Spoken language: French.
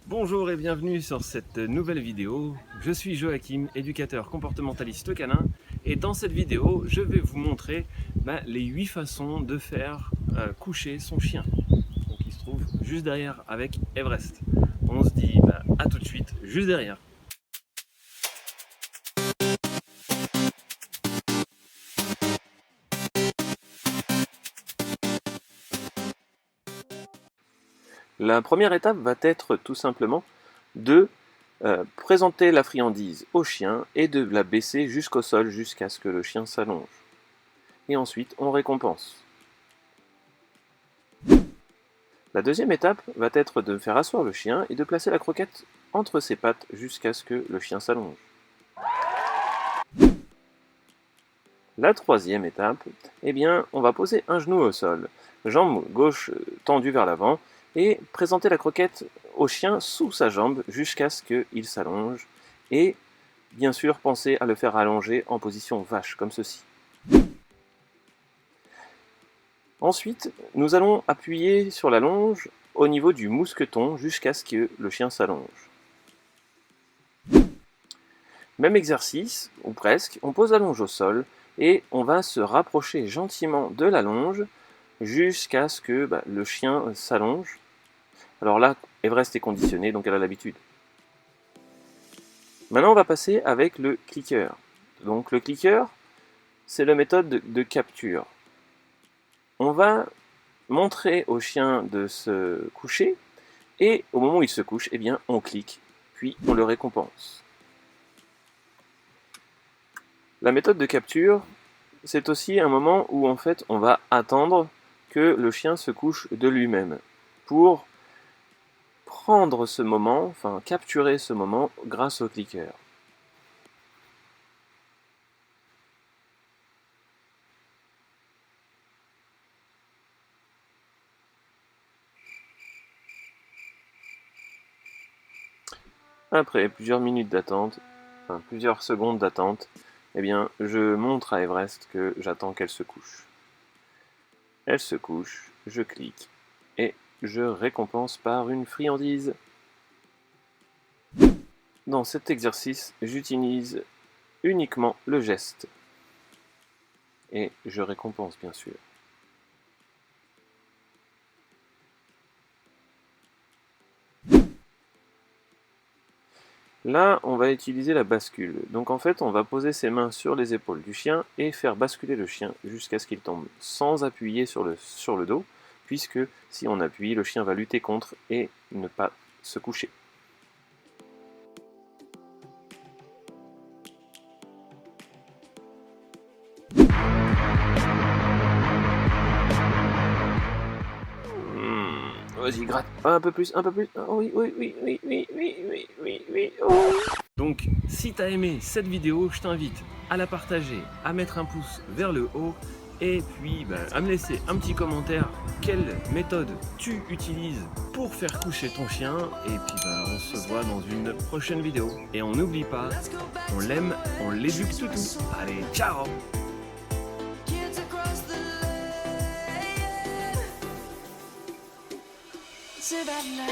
Bonjour et bienvenue sur cette nouvelle vidéo. Je suis Joachim, éducateur comportementaliste canin, et dans cette vidéo, je vais vous montrer les 8 façons de faire coucher son chien. Donc il se trouve juste derrière avec Everest. On se dit à tout de suite, juste derrière. La première étape va être tout simplement de présenter la friandise au chien et de la baisser jusqu'au sol jusqu'à ce que le chien s'allonge. Et ensuite, on récompense. La deuxième étape va être de faire asseoir le chien et de placer la croquette entre ses pattes jusqu'à ce que le chien s'allonge. La troisième étape, on va poser un genou au sol, jambe gauche tendue vers l'avant, et présenter la croquette au chien sous sa jambe jusqu'à ce qu'il s'allonge, et bien sûr penser à le faire allonger en position vache, comme ceci. Ensuite, nous allons appuyer sur la longe au niveau du mousqueton jusqu'à ce que le chien s'allonge. Même exercice, ou presque, on pose la longe au sol et on va se rapprocher gentiment de la longe jusqu'à ce que le chien s'allonge. Alors là, Everest est conditionné, donc elle a l'habitude. Maintenant, on va passer avec le clicker. Donc le clicker, c'est la méthode de capture. On va montrer au chien de se coucher, et au moment où il se couche, on clique, puis on le récompense. La méthode de capture, c'est aussi un moment où en fait on va attendre que le chien se couche de lui-même pour prendre ce moment, enfin capturer ce moment grâce au clicker. Après plusieurs minutes d'attente, enfin plusieurs secondes d'attente, je montre à Everest que j'attends qu'elle se couche. Elle se couche, je clique et je récompense par une friandise. Dans cet exercice, j'utilise uniquement le geste et je récompense bien sûr. Là, on va utiliser la bascule. Donc en fait, on va poser ses mains sur les épaules du chien et faire basculer le chien jusqu'à ce qu'il tombe, sans appuyer sur le dos, puisque si on appuie, le chien va lutter contre et ne pas se coucher. Vas-y, gratte. Un peu plus, un peu plus. Oh, oui. Oh. Donc, si t'as aimé cette vidéo, je t'invite à la partager, à mettre un pouce vers le haut, et puis à me laisser un petit commentaire. Quelle méthode tu utilises pour faire coucher ton chien? Et puis on se voit dans une prochaine vidéo. Et on n'oublie pas, on l'aime, on l'éduque toutou. Allez, ciao! Savannah.